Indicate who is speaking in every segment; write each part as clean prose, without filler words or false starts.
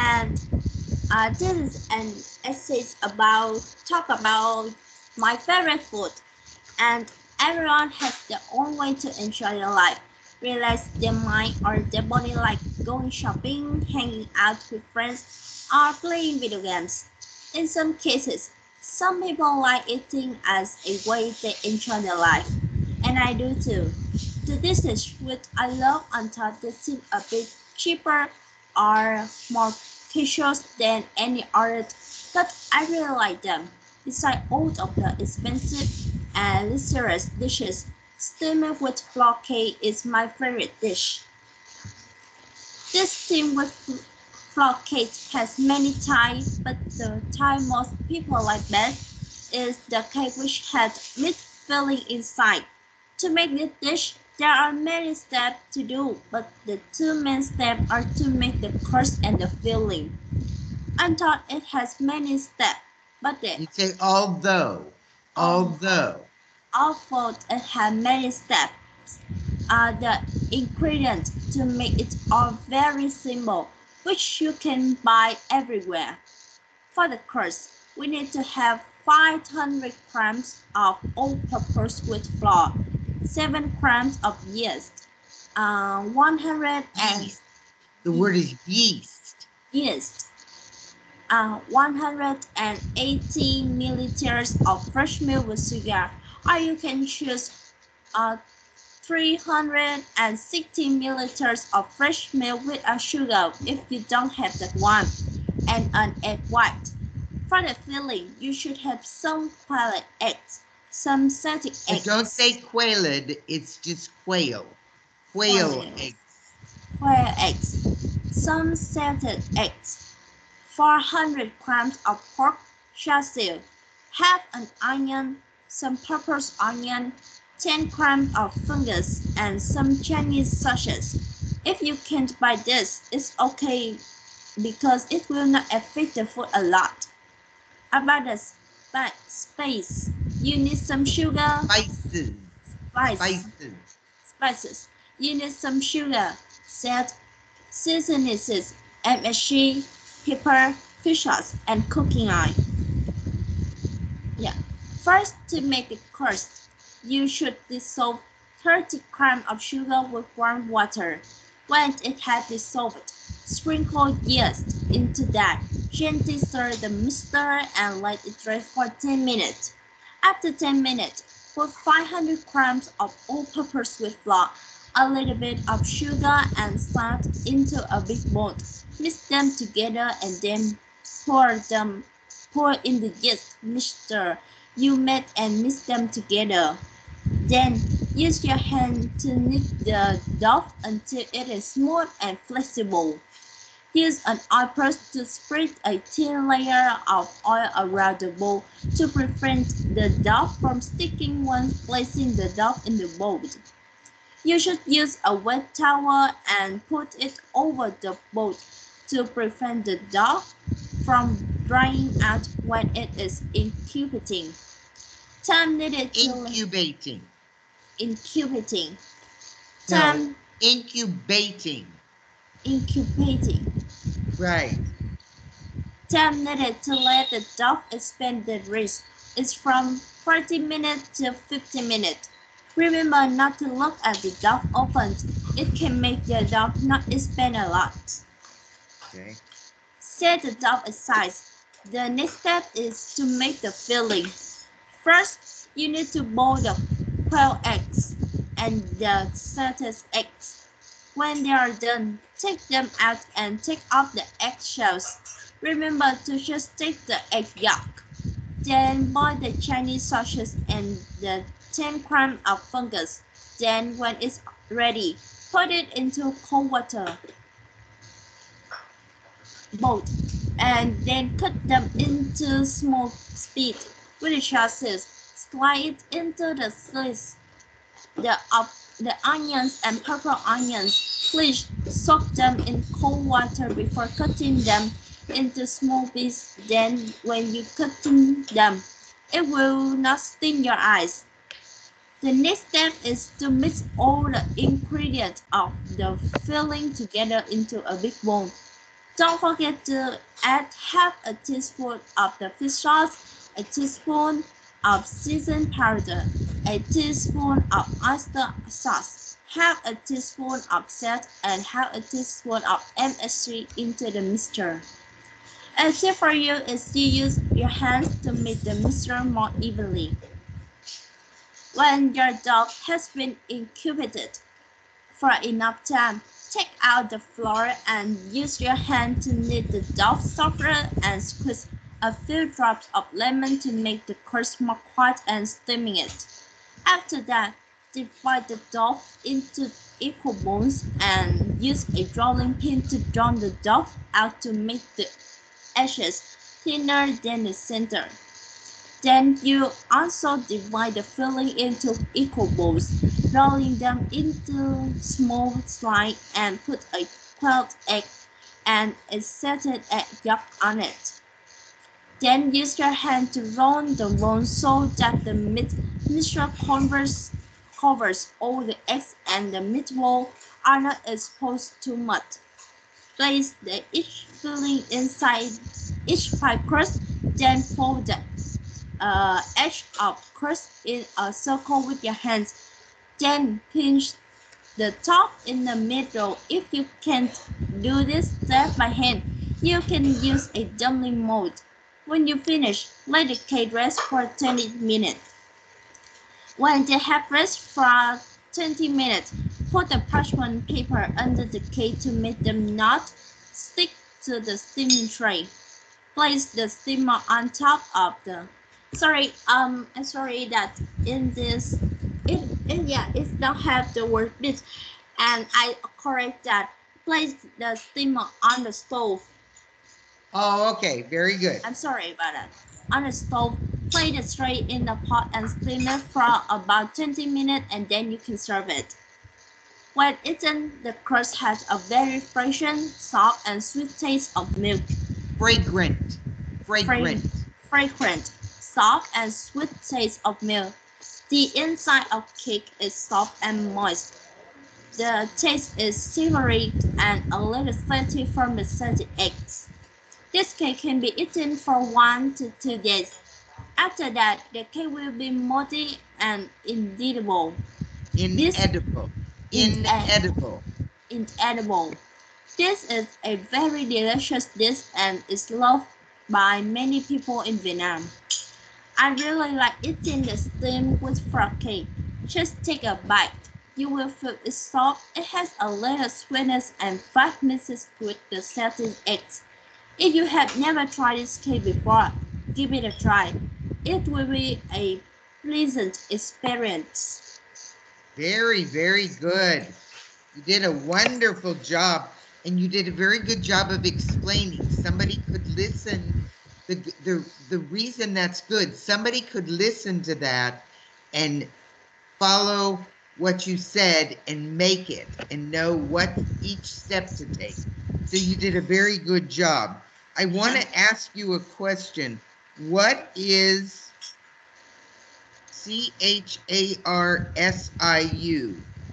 Speaker 1: and this is an essay talk about my favorite food, and everyone has their own way to enjoy their life, relax their mind or their body, like going shopping, hanging out with friends, or playing video games. In some cases, some people like eating as a way they enjoy their life, and I do too. The dishes which I love until they seem a bit cheaper or more casual than any other, but I really like them. Besides all of the expensive and luxurious dishes, steamed with flour cake is my favorite dish. This steamed with flour cake has many types, but the type most people like best is the cake which has meat filling inside. To make this dish, there are many steps to do, but the two main steps are to make the crust and the filling. I thought it has many steps, but
Speaker 2: You say although.
Speaker 1: although it has many steps, the ingredients to make it are very simple, which you can buy everywhere. For the crust, we need to have 500 grams of all-purpose wheat flour, 7 grams of yeast, 100 and
Speaker 2: Yeast. The word is yeast.
Speaker 1: yeast, 180 milliliters of fresh milk with sugar, or you can choose 360 milliliters of fresh milk without sugar if you don't have that one, and an egg white. For the filling, you should have some quail eggs, some static eggs.
Speaker 2: Don't say quailed, it's just quail. Quail eggs.
Speaker 1: Quail eggs, some salted eggs, 400 grams of pork chassis, half an onion, some purple onion, 10 grams of fungus, and some Chinese sausages. If you can't buy this, it's okay because it will not affect the food a lot. About the spice, you need some sugar. Spices. You need some sugar, salt, seasonings, MSG, pepper, fish sauce, and cooking oil. Yeah. First, to make the crust, you should dissolve 30 grams of sugar with warm water. When it has dissolved, sprinkle yeast into that. Gently stir the mixture and let it rest for 10 minutes. After 10 minutes, put 500 grams of all-purpose wheat flour, a little bit of sugar and salt into a big bowl. Mix them together and then pour in the yeast mixture you made and mix them together. Then use your hand to knead the dough until it is smooth and flexible. Use an oil press to spread a thin layer of oil around the bowl to prevent the dough from sticking when placing the dough in the bowl. You should use a wet towel and put it over the bowl to prevent the dough from drying out when it is incubating. Time needed to
Speaker 2: incubating.
Speaker 1: Time
Speaker 2: incubating. Right.
Speaker 1: Time needed to let the dough expand the rest is from 40 minutes to 50 minutes. Remember not to look at the dough opened. It can make the dough not expand a lot.
Speaker 2: Okay.
Speaker 1: Set the dough aside. The next step is to make the filling. First, you need to boil the quail eggs and the salted eggs. When they are done, take them out and take off the eggshells. Remember to just take the egg yolk. Then boil the Chinese sausage and the 10 grams of fungus. Then when it's ready, put it into cold water. Both, and then cut them into small bits with the sausage. Slide it into the slice. The onions and purple onions, please soak them in cold water before cutting them into small pieces. Then when you cutting them, it will not sting your eyes. The next step is to mix all the ingredients of the filling together into a big bowl. Don't forget to add half a teaspoon of the fish sauce, a teaspoon of seasoned powder, a teaspoon of oyster sauce, half a teaspoon of salt, and half a teaspoon of MSG into the mixture. A tip for you is to use your hands to mix the mixture more evenly. When your dough has been incubated for enough time, take out the flour and use your hand to knead the dough softer and squeeze a few drops of lemon to make the crust more quiet and steaming it. After that, divide the dough into equal balls and use a rolling pin to draw the dough out to make the edges thinner than the center. Then you also divide the filling into equal balls, rolling them into small slices and put a quailed egg and a salted egg yolk on it. Then use your hand to roll the roll so that the mixture covers all the eggs and the meatballs are not exposed too much. Place each filling inside each pie crust, then fold the edge of crust in a circle with your hands. Then pinch the top in the middle. If you can't do this step by hand, you can use a dumpling mold. When you finish, let the cake rest for 20 minutes. When they have rested for 20 minutes, put the parchment paper under the cake to make them not stick to the steaming tray. Place the steamer on top of the. I'm sorry that in this, it don't have the word bit, and I correct that. Place the steamer on the stove.
Speaker 2: Oh, okay. Very good.
Speaker 1: I'm sorry about that. On the stove, place the tray in the pot and steam it for about 20 minutes, and then you can serve it. When eaten, the crust has a very fragrant, soft, and sweet taste of milk.
Speaker 2: Fragrant.
Speaker 1: Fragrant, soft, and sweet taste of milk. The inside of cake is soft and moist. The taste is savory and a little salty from the salted eggs. This cake can be eaten for 1 to 2 days. After that, the cake will be moldy and inedible.
Speaker 2: Inedible.
Speaker 1: This is a very delicious dish and is loved by many people in Vietnam. I really like eating the steamed with frog cake. Just take a bite. You will feel it's soft. It has a little sweetness and fat mixes with the salted eggs. If you have never tried this cake before, give it a try. It will be a pleasant experience.
Speaker 2: Very, very good. You did a wonderful job, and you did a very good job of explaining. Somebody could listen. The reason that's good, somebody could listen to that and follow what you said and make it and know what each step to take. So you did a very good job. I want to ask you a question. What is CHARSIU?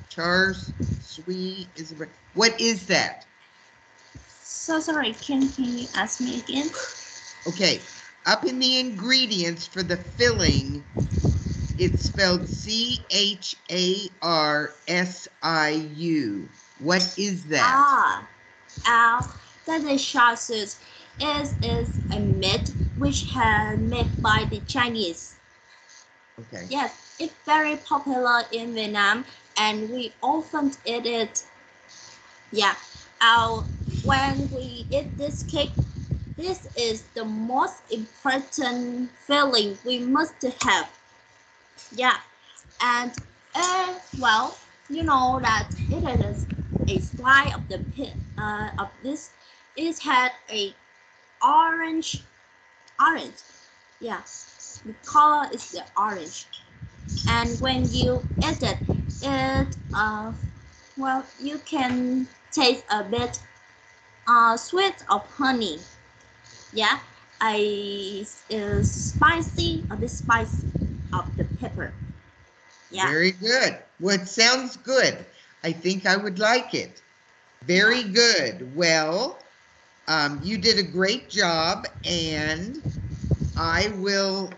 Speaker 2: Chars, sui, is it, what is that?
Speaker 1: So sorry, can you ask me again?
Speaker 2: Okay, up in the ingredients for the filling, it's spelled CHARSIU. What is that?
Speaker 1: That is sauces. It is a meat which is made by the Chinese.
Speaker 2: Okay.
Speaker 1: Yes, it's very popular in Vietnam, and we often eat it. Yeah. When we eat this cake, this is the most important filling we must have. Yeah, and well, you know that it is a slice of the of this. It had a orange. Yeah, the color is the orange, and when you eat it, well, you can taste a bit sweet of honey. Yeah, a spicy, a bit spicy of the pepper. Yeah.
Speaker 2: Very good. Well, it sounds good. I think I would like it. Very good. Well, You did a great job, and I will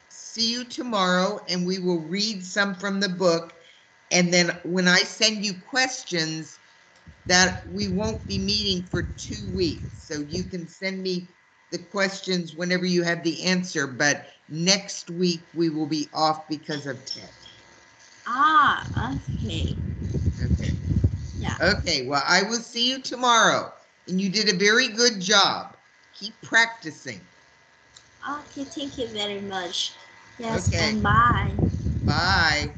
Speaker 2: see you tomorrow, and we will read some from the book. And then when I send you questions, that we won't be meeting for 2 weeks. So you can send me the questions whenever you have the answer, but next week we will be off because of TED.
Speaker 1: Okay.
Speaker 2: Okay.
Speaker 1: Yeah.
Speaker 2: Okay, well, I will see you tomorrow. And you did a very good job. Keep practicing.
Speaker 1: Okay, thank you very much. Yes,
Speaker 2: Okay.
Speaker 1: and bye.
Speaker 2: Bye.